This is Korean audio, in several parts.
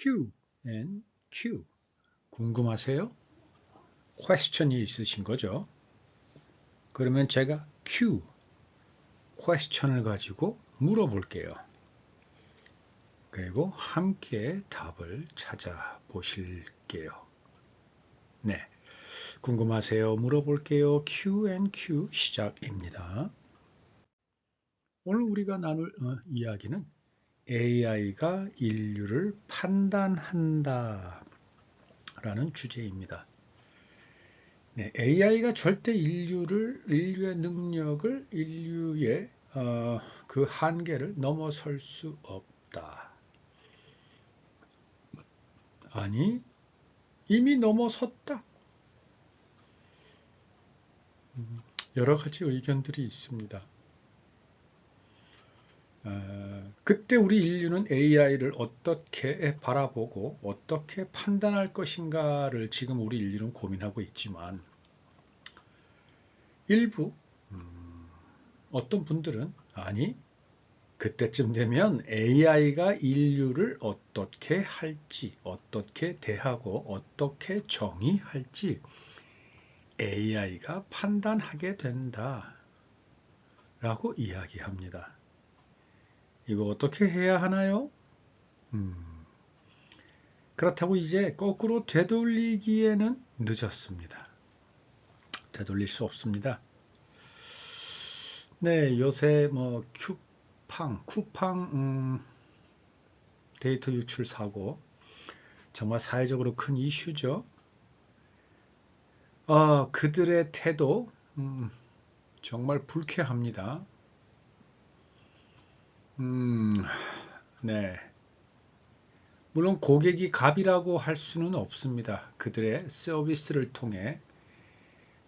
Q and Q. 궁금하세요? question이 있으신 거죠? 그러면 제가 Q, question을 가지고 물어볼게요. 그리고 함께 답을 찾아보실게요. 네, 궁금하세요? 물어볼게요. Q and Q 시작입니다. 오늘 우리가 나눌 이야기는 AI가 인류를 판단한다 라는 주제입니다. 네, AI가 절대 인류의 능력을, 인류의 그 한계를 넘어설 수 없다. 아니, 이미 넘어섰다. 여러 가지 의견들이 있습니다. 그때 우리 인류는 AI를 어떻게 바라보고 어떻게 판단할 것인가를 지금 우리 인류는 고민하고 있지만 일부 어떤 분들은 아니, 그때쯤 되면 AI가 인류를 어떻게 할지, 어떻게 대하고 어떻게 정의할지 AI가 판단하게 된다 라고 이야기합니다. 이거 어떻게 해야 하나요? 그렇다고 이제 거꾸로 되돌리기에는 늦었습니다. 되돌릴 수 없습니다. 네, 요새 뭐 쿠팡 데이터 유출 사고 정말 사회적으로 큰 이슈죠. 그들의 태도 정말 불쾌합니다. 네. 물론 고객이 갑이라고 할 수는 없습니다. 그들의 서비스를 통해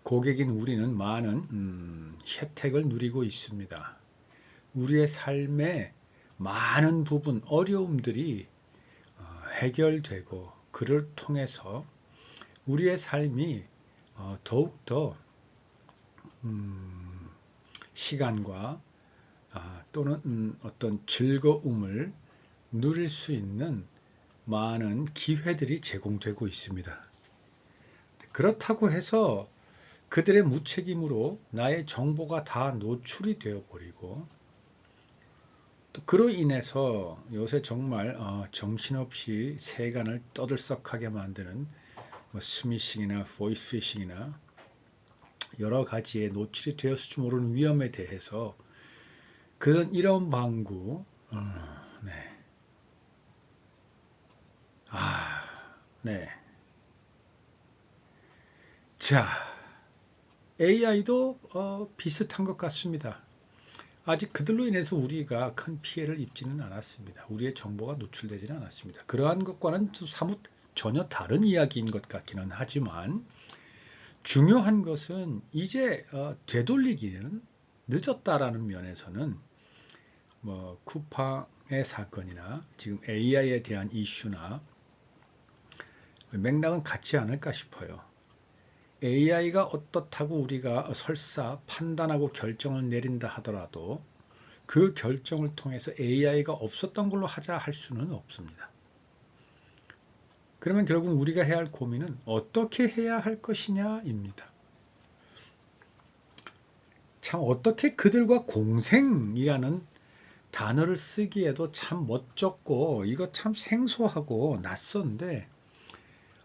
고객인 우리는 많은 혜택을 누리고 있습니다. 우리의 삶의 많은 부분, 어려움들이 해결되고 그를 통해서 우리의 삶이 더욱더 시간과 또는 어떤 즐거움을 누릴 수 있는 많은 기회들이 제공되고 있습니다. 그렇다고 해서 그들의 무책임으로 나의 정보가 다 노출이 되어 버리고 또 그로 인해서 요새 정말 정신없이 세간을 떠들썩하게 만드는 스미싱이나 보이스피싱이나 여러 가지에 노출이 되었을지 모르는 위험에 대해서 이런 방구 네. 네. 자, AI도 비슷한 것 같습니다. 아직 그들로 인해서 우리가 큰 피해를 입지는 않았습니다. 우리의 정보가 노출되지는 않았습니다. 그러한 것과는 사뭇 전혀 다른 이야기인 것 같기는 하지만 중요한 것은 이제 되돌리기는 늦었다라는 면에서는 뭐 쿠팡의 사건이나 지금 AI에 대한 이슈나 맥락은 같지 않을까 싶어요. AI가 어떻다고 우리가 설사 판단하고 결정을 내린다 하더라도 그 결정을 통해서 AI가 없었던 걸로 하자 할 수는 없습니다. 그러면 결국 우리가 해야 할 고민은 어떻게 해야 할 것이냐입니다. 참 어떻게 그들과 공생이라는 단어를 쓰기에도 참 멋졌고 이거 참 생소하고 낯선데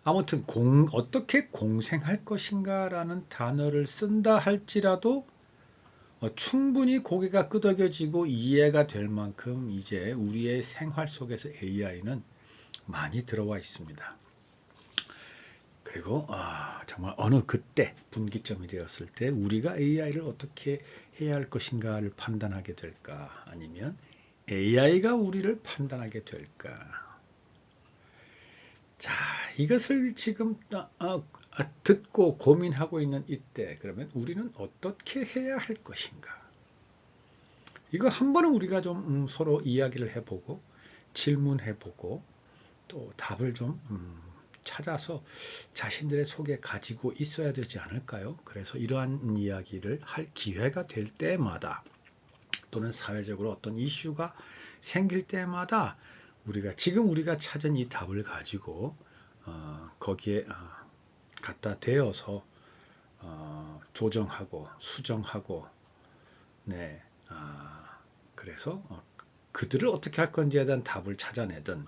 아무튼 어떻게 공생할 것인가라는 단어를 쓴다 할지라도 충분히 고개가 끄덕여지고 이해가 될 만큼 이제 우리의 생활 속에서 AI는 많이 들어와 있습니다. 그리고 정말 어느 그때 분기점이 되었을 때 우리가 AI를 어떻게 해야 할 것인가를 판단하게 될까 아니면 AI가 우리를 판단하게 될까. 자, 이것을 지금 듣고 고민하고 있는 이때 그러면 우리는 어떻게 해야 할 것인가. 이거 한 번은 우리가 좀 서로 이야기를 해보고 질문해보고 또 답을 좀 찾아서 자신들의 속에 가지고 있어야 되지 않을까요? 그래서 이러한 이야기를 할 기회가 될 때마다 또는 사회적으로 어떤 이슈가 생길 때마다 지금 우리가 찾은 이 답을 가지고 거기에 갖다 대어서 조정하고 수정하고 네, 그래서 그들을 어떻게 할 건지에 대한 답을 찾아내든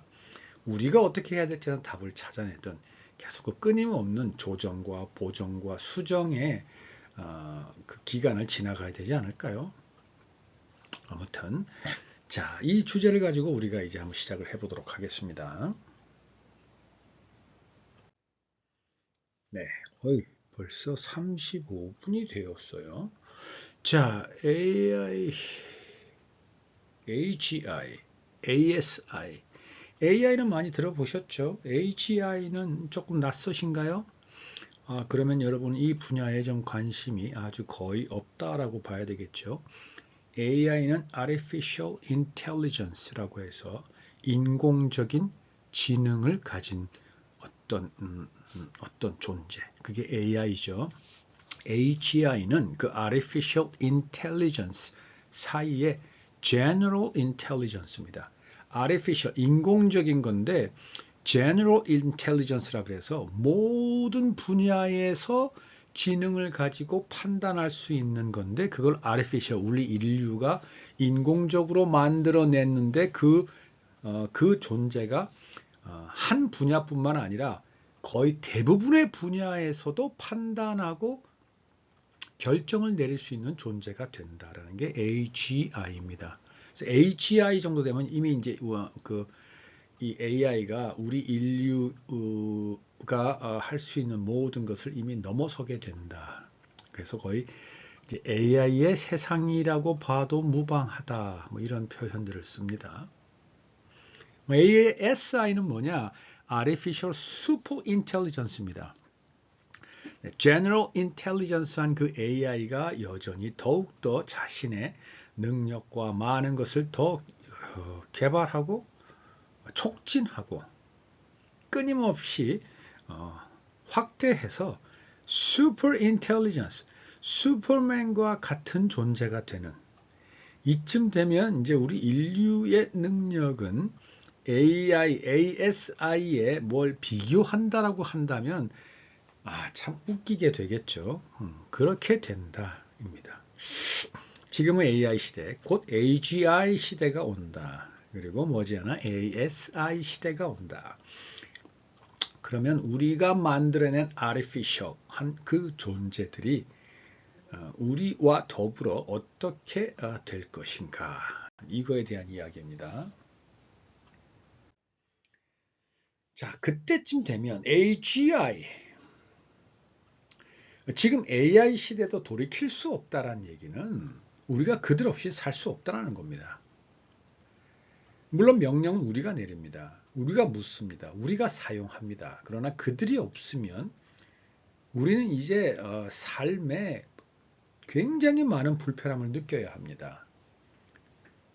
우리가 어떻게 해야 될지에 대한 답을 찾아내든 계속 그 끊임없는 조정과 보정과 수정의 그 기간을 지나가야 되지 않을까요? 아무튼 자, 이 주제를 가지고 우리가 이제 한번 시작을 해보도록 하겠습니다. 네, 벌써 35분이 되었어요. 자, AI, AGI, ASI. AI는 많이 들어보셨죠? AGI는 조금 낯서신가요? 그러면 여러분 이 분야에 좀 관심이 아주 거의 없다라고 봐야 되겠죠. AI는 Artificial Intelligence라고 해서 인공적인 지능을 가진 어떤 존재. 그게 AI죠. AGI는 그 Artificial Intelligence 사이에 General Intelligence입니다. Artificial, 인공적인 건데 General Intelligence라 그래서 모든 분야에서 지능을 가지고 판단할 수 있는 건데 그걸 Artificial, 우리 인류가 인공적으로 만들어냈는데 그 존재가 한 분야뿐만 아니라 거의 대부분의 분야에서도 판단하고 결정을 내릴 수 있는 존재가 된다라는 게 AGI입니다. 그래서 AGI 정도 되면 이미 이제 이 AI가 우리 인류가 할 수 있는 모든 것을 이미 넘어서게 된다. 그래서 거의 이제 AI의 세상이라고 봐도 무방하다. 뭐 이런 표현들을 씁니다. ASI는 뭐냐? Artificial Super Intelligence입니다. General Intelligence한 그 AI가 여전히 더욱더 자신의 능력과 많은 것을 더 개발하고 촉진하고 끊임없이 확대해서 Super Intelligence, 슈퍼맨과 같은 존재가 되는 이쯤 되면 이제 우리 인류의 능력은 ASI에 뭘 비교한다라고 한다면 참 웃기게 되겠죠. 그렇게 된다입니다. 지금은 AI 시대, 곧 AGI 시대가 온다. 그리고 머지않아 ASI 시대가 온다. 그러면 우리가 만들어낸 artificial 한 그 존재들이 우리와 더불어 어떻게 될 것인가. 이거에 대한 이야기입니다. 자, 그때쯤 되면 AGI, 지금 AI 시대도 돌이킬 수 없다라는 얘기는 우리가 그들 없이 살 수 없다라는 겁니다. 물론 명령은 우리가 내립니다. 우리가 묻습니다. 우리가 사용합니다. 그러나 그들이 없으면 우리는 이제 삶에 굉장히 많은 불편함을 느껴야 합니다.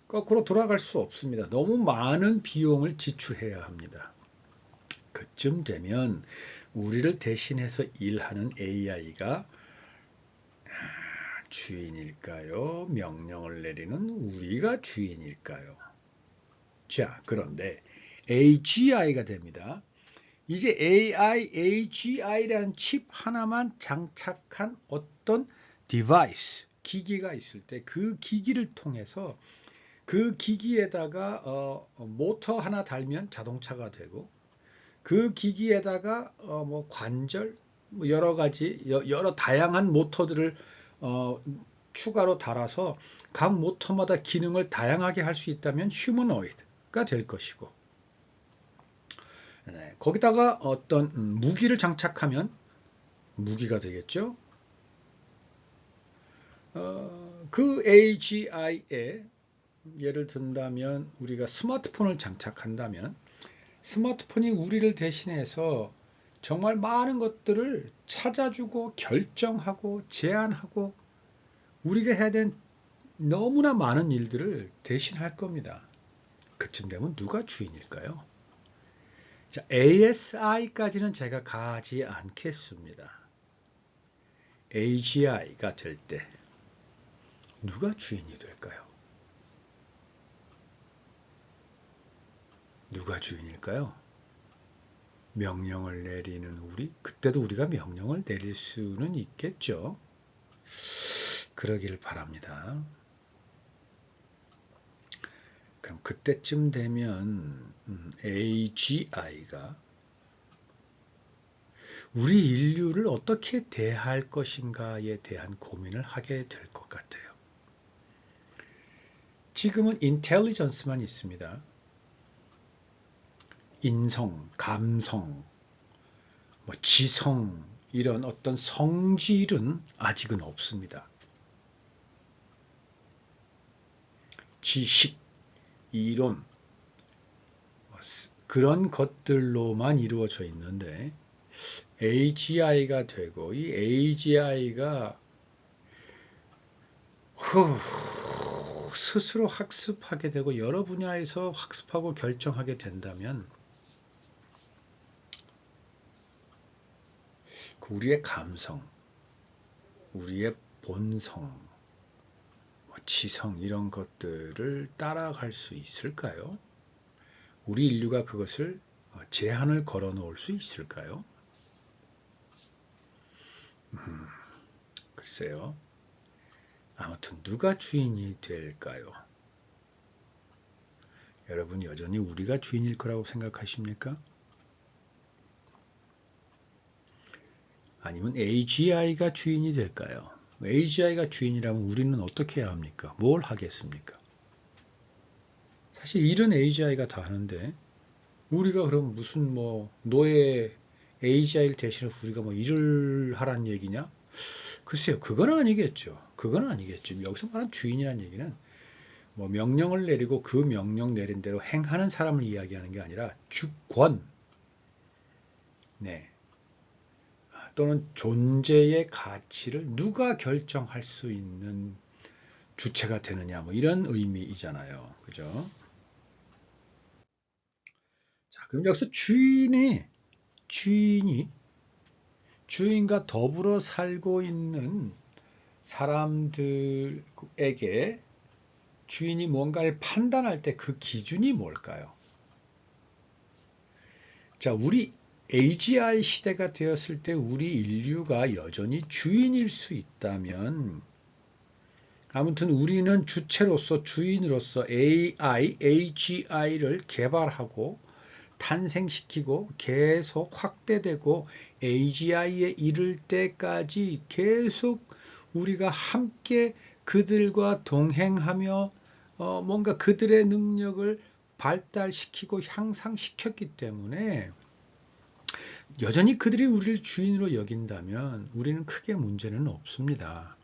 거꾸로 돌아갈 수 없습니다. 너무 많은 비용을 지출해야 합니다. 그쯤 되면 우리를 대신해서 일하는 AI가 주인일까요? 명령을 내리는 우리가 주인일까요? 자, 그런데 AGI가 됩니다. 이제 AGI라는 칩 하나만 장착한 어떤 디바이스, 기기가 있을 때 그 기기를 통해서 그 기기에다가 모터 하나 달면 자동차가 되고 그 기기에다가 뭐 관절, 뭐 여러 가지 여러 다양한 모터들을 추가로 달아서 각 모터마다 기능을 다양하게 할 수 있다면 휴머노이드가 될 것이고 네, 거기다가 어떤 무기를 장착하면 무기가 되겠죠. 그 AGI에 예를 든다면 우리가 스마트폰을 장착한다면 스마트폰이 우리를 대신해서 정말 많은 것들을 찾아주고 결정하고 제안하고 우리가 해야 되는 너무나 많은 일들을 대신할 겁니다. 그쯤 되면 누가 주인일까요? 자, ASI까지는 제가 가지 않겠습니다. AGI가 될 때 누가 주인이 될까요? 누가 주인일까요? 명령을 내리는 우리? 그때도 우리가 명령을 내릴 수는 있겠죠. 그러길 바랍니다. 그럼 그때쯤 되면 AGI가 우리 인류를 어떻게 대할 것인가에 대한 고민을 하게 될 것 같아요. 지금은 인텔리전스만 있습니다. 인성, 감성, 지성 이런 어떤 성질은 아직은 없습니다. 지식, 이론 그런 것들로만 이루어져 있는데 AGI가 되고 이 AGI가 스스로 학습하게 되고 여러 분야에서 학습하고 결정하게 된다면 우리의 감성, 우리의 본성, 지성 이런 것들을 따라갈 수 있을까요? 우리 인류가 그것을 제한을 걸어 놓을 수 있을까요? 글쎄요. 아무튼 누가 주인이 될까요? 여러분 여전히 우리가 주인일 거라고 생각하십니까? 아니면 AGI가 주인이 될까요? AGI가 주인이라면 우리는 어떻게 해야 합니까? 뭘 하겠습니까? 사실 일은 AGI가 다 하는데 우리가 그럼 무슨 노예 AGI를 대신해서 우리가 일을 하라는 얘기냐? 글쎄요, 그건 아니겠죠. 그건 아니겠죠. 여기서 말하는 주인이라는 얘기는 명령을 내리고 그 명령 내린 대로 행하는 사람을 이야기하는 게 아니라 주권, 네, 또는 존재의 가치를 누가 결정할 수 있는 주체가 되느냐, 이런 의미이잖아요. 그죠? 자, 그럼 여기서 주인과 더불어 살고 있는 사람들에게 주인이 뭔가를 판단할 때 그 기준이 뭘까요? 자, 우리 AGI 시대가 되었을 때 우리 인류가 여전히 주인일 수 있다면 아무튼 우리는 주체로서 주인으로서 AGI를 개발하고 탄생시키고 계속 확대되고 AGI에 이를 때까지 계속 우리가 함께 그들과 동행하며 뭔가 그들의 능력을 발달시키고 향상시켰기 때문에 여전히 그들이 우리를 주인으로 여긴다면 우리는 크게 문제는 없습니다.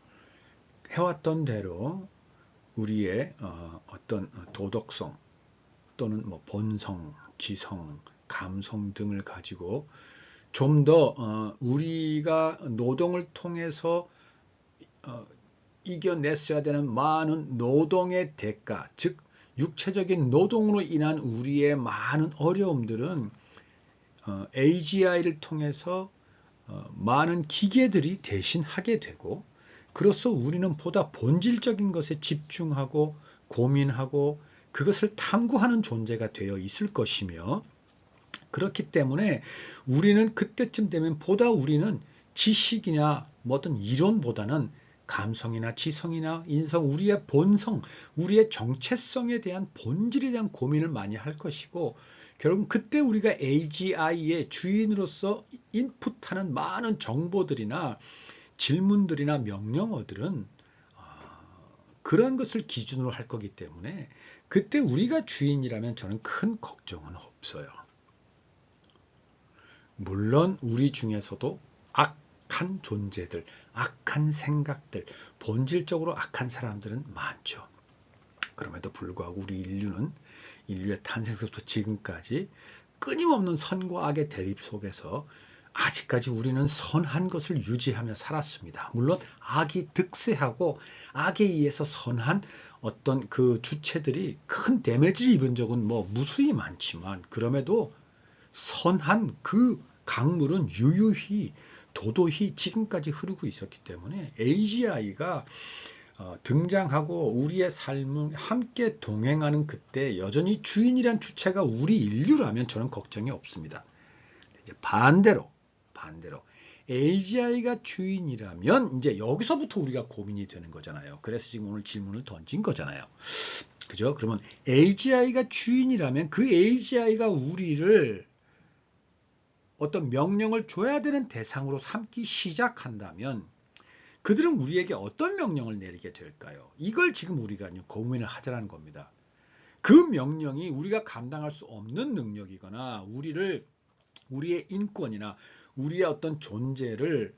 해왔던 대로 우리의 어떤 도덕성 또는 본성, 지성, 감성 등을 가지고 좀 더 우리가 노동을 통해서 이겨냈어야 되는 많은 노동의 대가, 즉 육체적인 노동으로 인한 우리의 많은 어려움들은 AGI를 통해서 많은 기계들이 대신하게 되고 그로써 우리는 보다 본질적인 것에 집중하고 고민하고 그것을 탐구하는 존재가 되어 있을 것이며 그렇기 때문에 우리는 그때쯤 되면 보다 우리는 지식이나 어떤 이론보다는 감성이나 지성이나 인성, 우리의 본성, 우리의 정체성에 대한 본질에 대한 고민을 많이 할 것이고 결국 그때 우리가 AGI의 주인으로서 인풋하는 많은 정보들이나 질문들이나 명령어들은 그런 것을 기준으로 할 거기 때문에 그때 우리가 주인이라면 저는 큰 걱정은 없어요. 물론 우리 중에서도 악한 존재들, 악한 생각들, 본질적으로 악한 사람들은 많죠. 그럼에도 불구하고 우리 인류의 탄생부터 지금까지 끊임없는 선과 악의 대립 속에서 아직까지 우리는 선한 것을 유지하며 살았습니다. 물론 악이 득세하고 악에 의해서 선한 어떤 그 주체들이 큰 데미지를 입은 적은 무수히 많지만 그럼에도 선한 그 강물은 유유히 도도히 지금까지 흐르고 있었기 때문에 AGI가 등장하고 우리의 삶을 함께 동행하는 그때 여전히 주인이란 주체가 우리 인류라면 저는 걱정이 없습니다. 이제 반대로 AGI가 주인이라면 이제 여기서부터 우리가 고민이 되는 거잖아요. 그래서 지금 오늘 질문을 던진 거잖아요. 그죠? 그러면 AGI가 주인이라면 그 AGI가 우리를 어떤 명령을 줘야 되는 대상으로 삼기 시작한다면 그들은 우리에게 어떤 명령을 내리게 될까요? 이걸 지금 우리가 고민을 하자는 겁니다. 그 명령이 우리가 감당할 수 없는 능력이거나 우리의 인권이나 우리의 어떤 존재를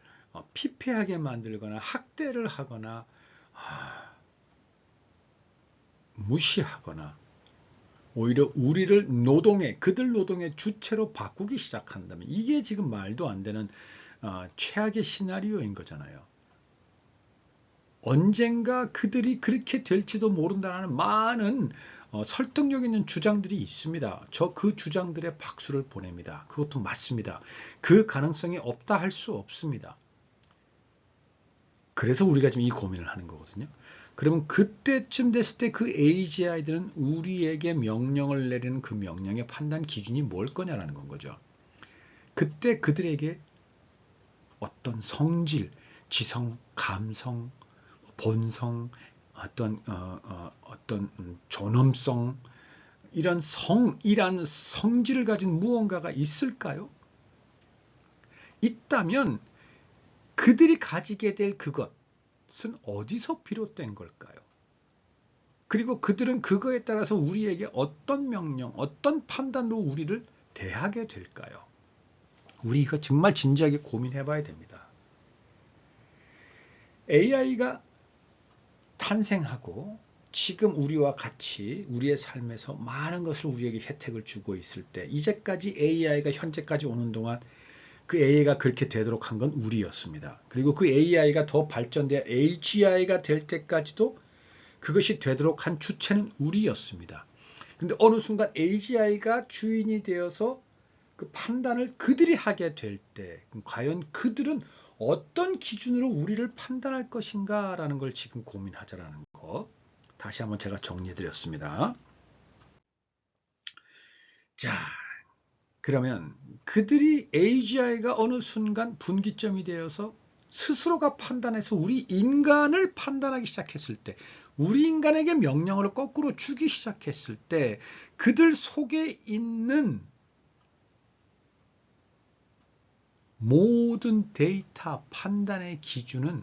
피폐하게 만들거나 학대를 하거나 무시하거나 오히려 우리를 그들 노동의 주체로 바꾸기 시작한다면 이게 지금 말도 안 되는 최악의 시나리오인 거잖아요. 언젠가 그들이 그렇게 될지도 모른다는 많은 설득력 있는 주장들이 있습니다. 저 그 주장들의 박수를 보냅니다. 그것도 맞습니다. 그 가능성이 없다 할 수 없습니다. 그래서 우리가 지금 이 고민을 하는 거거든요. 그러면 그때쯤 됐을 때 그 AGI들은 우리에게 명령을 내리는 그 명령의 판단 기준이 뭘 거냐라는 건 거죠. 그때 그들에게 어떤 성질, 지성, 감성, 본성, 어떤 존엄성, 이런 성질을 가진 무언가가 있을까요? 있다면 그들이 가지게 될 그것은 어디서 비롯된 걸까요? 그리고 그들은 그거에 따라서 우리에게 어떤 명령, 어떤 판단으로 우리를 대하게 될까요? 우리 이거 정말 진지하게 고민해 봐야 됩니다. AI가 탄생하고 지금 우리와 같이 우리의 삶에서 많은 것을 우리에게 혜택을 주고 있을 때 이제까지 AI가 현재까지 오는 동안 그 AI가 그렇게 되도록 한 건 우리였습니다. 그리고 그 AI가 더 발전되어 AGI가 될 때까지도 그것이 되도록 한 주체는 우리였습니다. 근데 어느 순간 AGI가 주인이 되어서 그 판단을 그들이 하게 될 때 과연 그들은 어떤 기준으로 우리를 판단할 것인가라는 걸 지금 고민하자라는 거. 다시 한번 제가 정리해 드렸습니다. 자, 그러면 그들이 AGI가 어느 순간 분기점이 되어서 스스로가 판단해서 우리 인간을 판단하기 시작했을 때, 우리 인간에게 명령을 거꾸로 주기 시작했을 때 그들 속에 있는 모든 데이터 판단의 기준은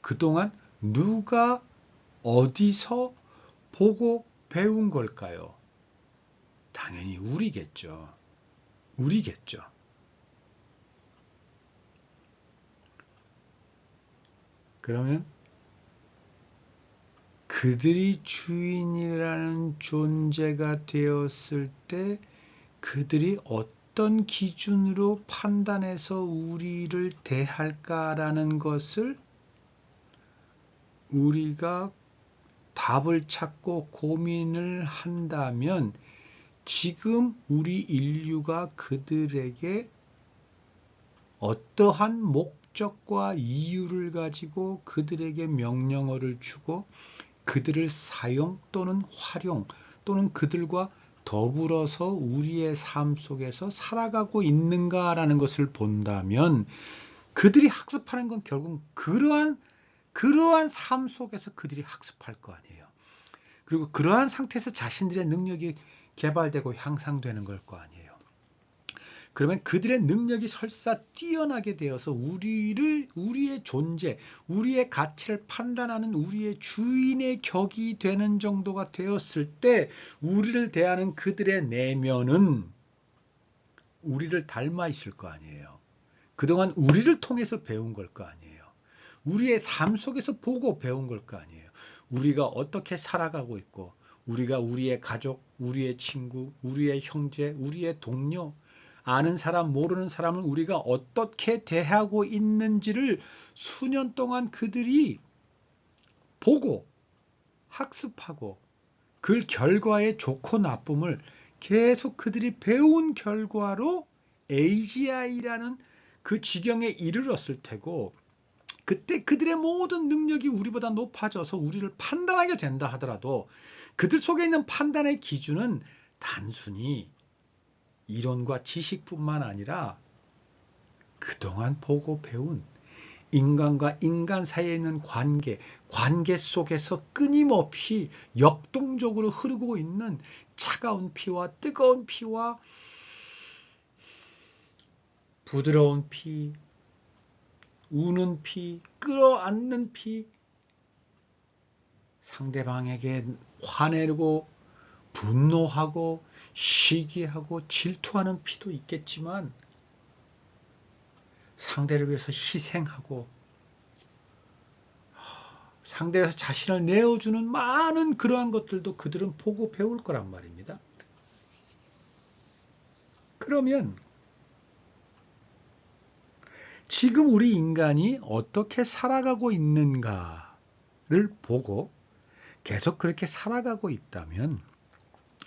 그동안 누가 어디서 보고 배운 걸까요? 당연히 우리겠죠. 그러면 그들이 주인이라는 존재가 되었을 때 그들이 어떤 기준으로 판단해서 우리를 대할까라는 것을 우리가 답을 찾고 고민을 한다면 지금 우리 인류가 그들에게 어떠한 목적과 이유를 가지고 그들에게 명령어를 주고 그들을 사용 또는 활용 또는 그들과 더불어서 우리의 삶 속에서 살아가고 있는가라는 것을 본다면 그들이 학습하는 건 결국 그러한 삶 속에서 그들이 학습할 거 아니에요. 그리고 그러한 상태에서 자신들의 능력이 개발되고 향상되는 걸 거 아니에요. 그러면 그들의 능력이 설사 뛰어나게 되어서 우리의 존재, 우리의 가치를 판단하는 우리의 주인의 격이 되는 정도가 되었을 때 우리를 대하는 그들의 내면은 우리를 닮아 있을 거 아니에요. 그동안 우리를 통해서 배운 걸 거 아니에요. 우리의 삶 속에서 보고 배운 걸 거 아니에요. 우리가 어떻게 살아가고 있고 우리가 우리의 가족, 우리의 친구, 우리의 형제, 우리의 동료, 아는 사람, 모르는 사람을 우리가 어떻게 대하고 있는지를 수년 동안 그들이 보고 학습하고 그 결과의 좋고 나쁨을 계속 그들이 배운 결과로 AGI라는 그 지경에 이르렀을 테고 그때 그들의 모든 능력이 우리보다 높아져서 우리를 판단하게 된다 하더라도 그들 속에 있는 판단의 기준은 단순히 이론과 지식뿐만 아니라 그동안 보고 배운 인간과 인간 사이에 있는 관계 속에서 끊임없이 역동적으로 흐르고 있는 차가운 피와 뜨거운 피와 부드러운 피, 우는 피, 끌어안는 피, 상대방에게 화내고 분노하고 시기하고 질투하는 피도 있겠지만 상대를 위해서 희생하고 상대에서 자신을 내어주는 많은 그러한 것들도 그들은 보고 배울 거란 말입니다. 그러면 지금 우리 인간이 어떻게 살아가고 있는가를 보고 계속 그렇게 살아가고 있다면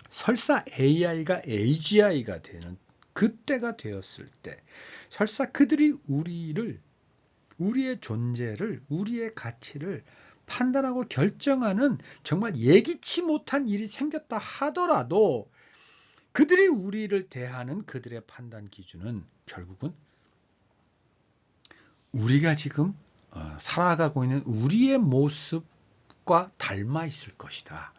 설사 AI가 AGI가 되는 그때가 되었을 때 설사 그들이 우리의 존재를 우리의 가치를 판단하고 결정하는 정말 예기치 못한 일이 생겼다 하더라도 그들이 우리를 대하는 그들의 판단 기준은 결국은 우리가 지금 살아가고 있는 우리의 모습과 닮아 있을 것이다.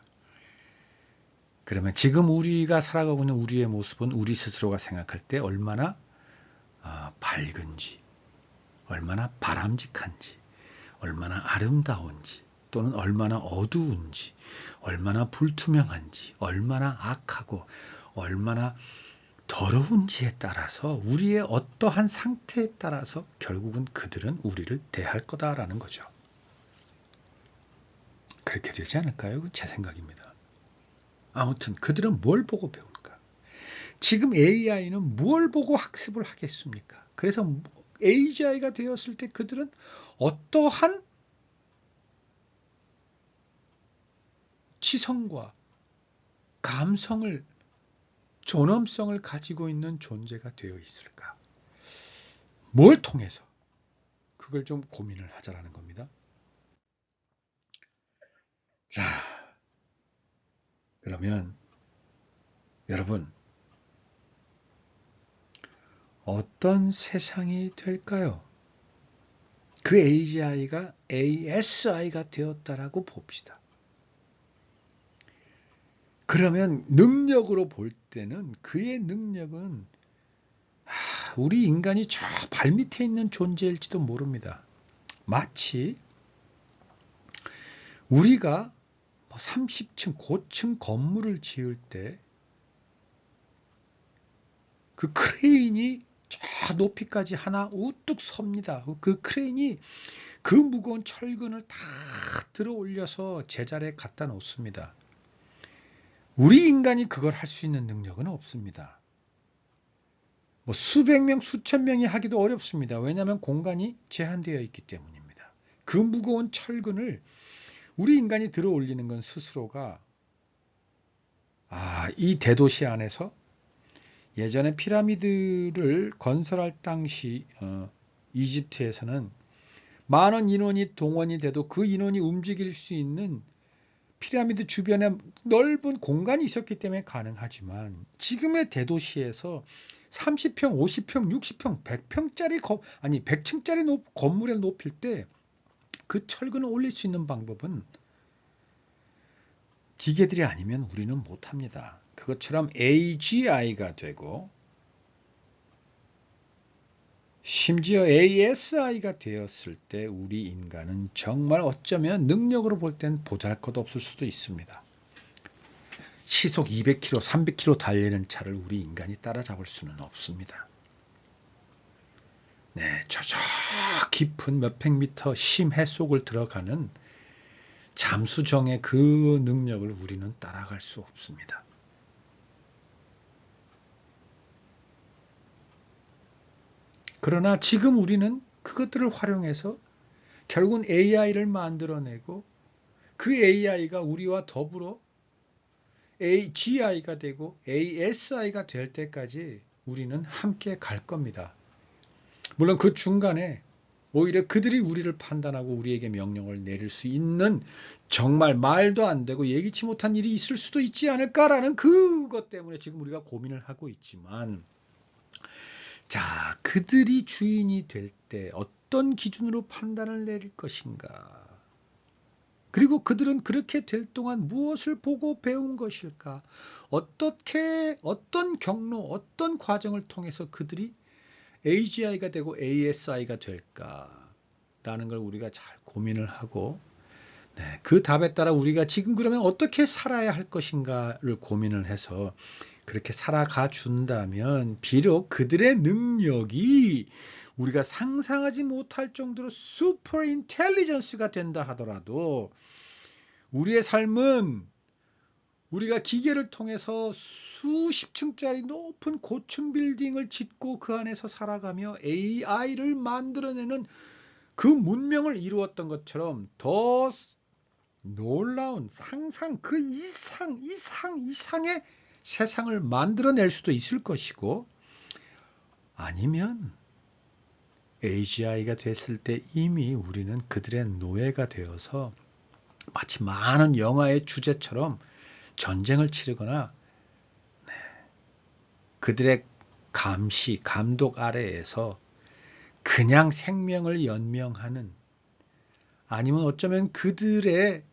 그러면 지금 우리가 살아가고 있는 우리의 모습은 우리 스스로가 생각할 때 얼마나 밝은지, 얼마나 바람직한지, 얼마나 아름다운지, 또는 얼마나 어두운지, 얼마나 불투명한지, 얼마나 악하고 얼마나 더러운지에 따라서 우리의 어떠한 상태에 따라서 결국은 그들은 우리를 대할 거다라는 거죠. 그렇게 되지 않을까요? 제 생각입니다. 아무튼 그들은 뭘 보고 배울까? 지금 AI는 뭘 보고 학습을 하겠습니까? 그래서 AGI가 되었을 때 그들은 어떠한 지성과 감성을 존엄성을 가지고 있는 존재가 되어 있을까? 뭘 통해서? 그걸 좀 고민을 하자라는 겁니다. 자, 그러면 여러분 어떤 세상이 될까요? 그 AGI가 ASI가 되었다라고 봅시다. 그러면 능력으로 볼 때는 그의 능력은 우리 인간이 저 발밑에 있는 존재일지도 모릅니다. 마치 우리가 30층 고층 건물을 지을 때 그 크레인이 저 높이까지 하나 우뚝 섭니다. 그 크레인이 그 무거운 철근을 다 들어 올려서 제자리에 갖다 놓습니다. 우리 인간이 그걸 할 수 있는 능력은 없습니다. 뭐 수백 명, 수천 명이 하기도 어렵습니다. 왜냐하면 공간이 제한되어 있기 때문입니다. 그 무거운 철근을 우리 인간이 들어 올리는 건 스스로가 이 대도시 안에서 예전에 피라미드를 건설할 당시 이집트에서는 많은 인원이 동원이 돼도 그 인원이 움직일 수 있는 피라미드 주변에 넓은 공간이 있었기 때문에 가능하지만 지금의 대도시에서 30평, 50평, 60평, 100평짜리 100층짜리 건물을 높일 때 그 철근을 올릴 수 있는 방법은 기계들이 아니면 우리는 못합니다. 그것처럼 AGI가 되고 심지어 ASI가 되었을 때 우리 인간은 정말 어쩌면 능력으로 볼 땐 보잘것없을 수도 있습니다. 시속 200km, 300km 달리는 차를 우리 인간이 따라잡을 수는 없습니다. 네, 저 깊은 몇백 미터 심해 속을 들어가는 잠수정의 그 능력을 우리는 따라갈 수 없습니다. 그러나 지금 우리는 그것들을 활용해서 결국은 AI를 만들어내고 그 AI가 우리와 더불어 AGI가 되고 ASI가 될 때까지 우리는 함께 갈 겁니다. 물론 그 중간에 오히려 그들이 우리를 판단하고 우리에게 명령을 내릴 수 있는 정말 말도 안 되고 예기치 못한 일이 있을 수도 있지 않을까라는 그것 때문에 지금 우리가 고민을 하고 있지만, 자, 그들이 주인이 될 때 어떤 기준으로 판단을 내릴 것인가? 그리고 그들은 그렇게 될 동안 무엇을 보고 배운 것일까? 어떻게, 어떤 경로, 어떤 과정을 통해서 그들이 AGI가 되고 ASI가 될까라는 걸 우리가 잘 고민을 하고, 네, 그 답에 따라 우리가 지금 그러면 어떻게 살아야 할 것인가를 고민을 해서 그렇게 살아가 준다면 비록 그들의 능력이 우리가 상상하지 못할 정도로 슈퍼 인텔리전스가 된다 하더라도 우리의 삶은 우리가 기계를 통해서 수십 층짜리 높은 고층 빌딩을 짓고 그 안에서 살아가며 AI를 만들어내는 그 문명을 이루었던 것처럼 더 놀라운 상상 그 이상의 세상을 만들어낼 수도 있을 것이고, 아니면 AGI가 됐을 때 이미 우리는 그들의 노예가 되어서 마치 많은 영화의 주제처럼 전쟁을 치르거나 그들의 감시, 감독 아래에서 그냥 생명을 연명하는, 아니면 어쩌면 그들의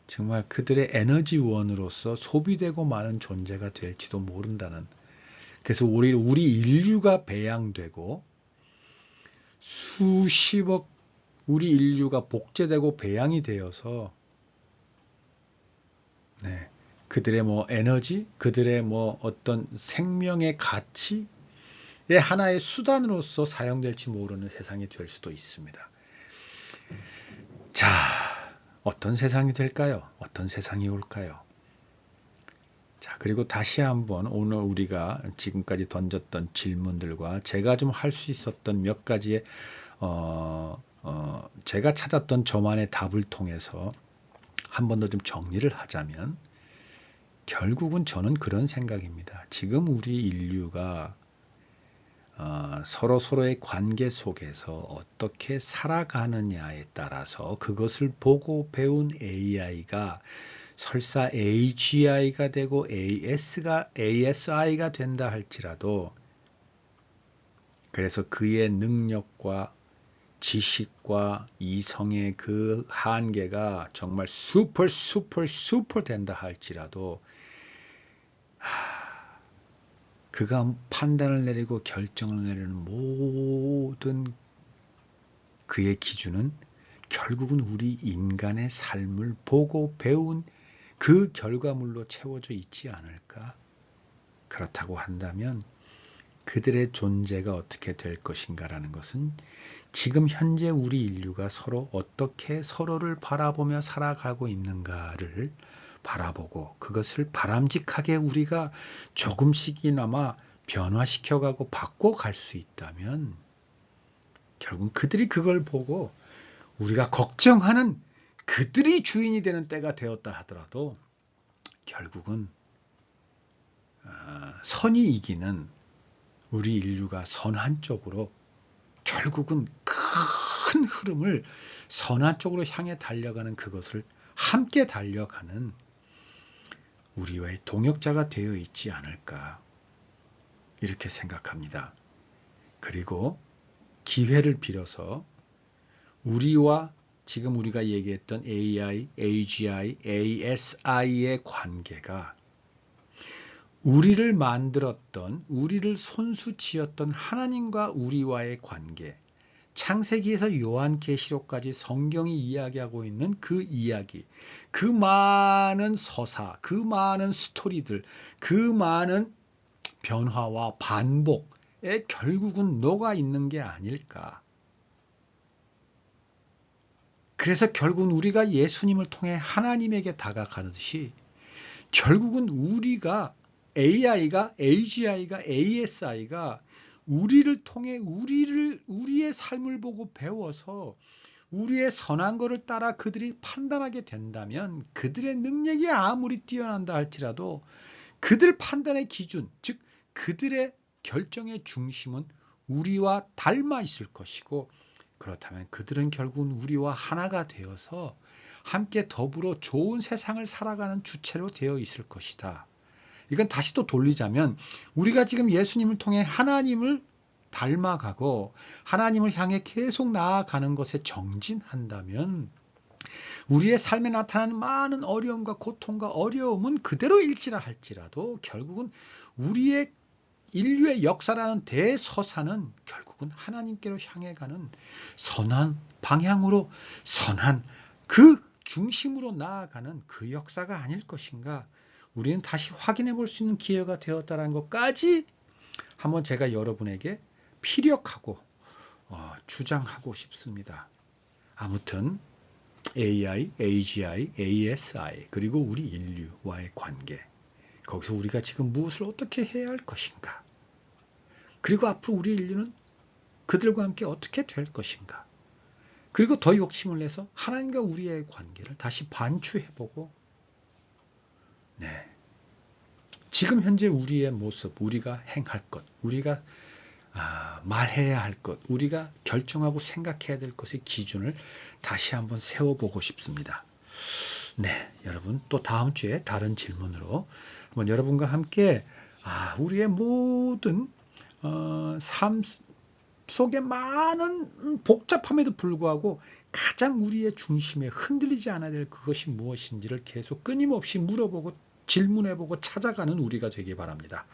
정말 그들의 에너지원으로서 소비되고 마는 존재가 될지도 모른다는. 그래서 우리 인류가 배양되고 수십억 우리 인류가 복제되고 배양이 되어서, 네, 그들의 뭐 에너지, 그들의 뭐 어떤 생명의 가치의 하나의 수단으로서 사용될지 모르는 세상이 될 수도 있습니다. 자, 어떤 세상이 될까요? 어떤 세상이 올까요? 자, 그리고 다시 한번 오늘 우리가 지금까지 던졌던 질문들과 제가 좀 할 수 있었던 몇 가지의 제가 찾았던 저만의 답을 통해서 한 번 더 좀 정리를 하자면, 결국은 저는 그런 생각입니다. 지금 우리 인류가 서로의 관계 속에서 어떻게 살아가느냐에 따라서 그것을 보고 배운 AI가 설사 AGI가 되고 ASI가 된다 할지라도, 그래서 그의 능력과 지식과 이성의 그 한계가 정말 슈퍼 된다 할지라도, 그가 판단을 내리고 결정을 내리는 모든 그의 기준은 결국은 우리 인간의 삶을 보고 배운 그 결과물로 채워져 있지 않을까? 그렇다고 한다면 그들의 존재가 어떻게 될 것인가라는 것은 지금 현재 우리 인류가 서로 어떻게 서로를 바라보며 살아가고 있는가를 바라보고 그것을 바람직하게 우리가 조금씩이나마 변화시켜가고 바꿔갈 수 있다면, 결국 그들이 그걸 보고 우리가 걱정하는 그들이 주인이 되는 때가 되었다 하더라도 결국은 선이 이기는 우리 인류가 선한 쪽으로, 결국은 큰 흐름을 선한 쪽으로 향해 달려가는, 그것을 함께 달려가는 우리와의 동역자가 되어 있지 않을까, 이렇게 생각합니다. 그리고 기회를 빌어서 우리와 지금 우리가 얘기했던 AI, AGI, ASI의 관계가 우리를 만들었던, 우리를 손수지었던 하나님과 우리와의 관계, 창세기에서 요한계시록까지 성경이 이야기하고 있는 그 이야기, 그 많은 서사, 그 많은 스토리들, 그 많은 변화와 반복에 결국은 녹아 있는 게 아닐까. 그래서 결국은 우리가 예수님을 통해 하나님에게 다가가듯이 결국은 우리가 AI가, AGI가, ASI가 우리를 통해 우리의 삶을 보고 배워서 우리의 선한 것을 따라 그들이 판단하게 된다면, 그들의 능력이 아무리 뛰어난다 할지라도 그들 판단의 기준, 즉 그들의 결정의 중심은 우리와 닮아 있을 것이고, 그렇다면 그들은 결국은 우리와 하나가 되어서 함께 더불어 좋은 세상을 살아가는 주체로 되어 있을 것이다. 이건 다시 또 돌리자면 우리가 지금 예수님을 통해 하나님을 닮아가고 하나님을 향해 계속 나아가는 것에 정진한다면 우리의 삶에 나타나는 많은 어려움과 고통과 어려움은 그대로 일지라 할지라도 결국은 우리의 인류의 역사라는 대서사는 결국은 하나님께로 향해 가는 선한 방향으로, 선한 그 중심으로 나아가는 그 역사가 아닐 것인가, 우리는 다시 확인해 볼 수 있는 기회가 되었다는 것까지 한번 제가 여러분에게 피력하고 주장하고 싶습니다. 아무튼 AI, AGI, ASI 그리고 우리 인류와의 관계, 거기서 우리가 지금 무엇을 어떻게 해야 할 것인가, 그리고 앞으로 우리 인류는 그들과 함께 어떻게 될 것인가, 그리고 더 욕심을 내서 하나님과 우리의 관계를 다시 반추해보고, 지금 현재 우리의 모습, 우리가 행할 것, 우리가 말해야 할 것, 우리가 결정하고 생각해야 될 것의 기준을 다시 한번 세워보고 싶습니다. 여러분 또 다음 주에 다른 질문으로 한번 여러분과 함께 우리의 모든 삶 속에 많은 복잡함에도 불구하고 가장 우리의 중심에 흔들리지 않아야 될 그것이 무엇인지를 계속 끊임없이 물어보고 질문해보고 찾아가는 우리가 되기 바랍니다.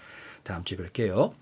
다음 주에 뵐게요.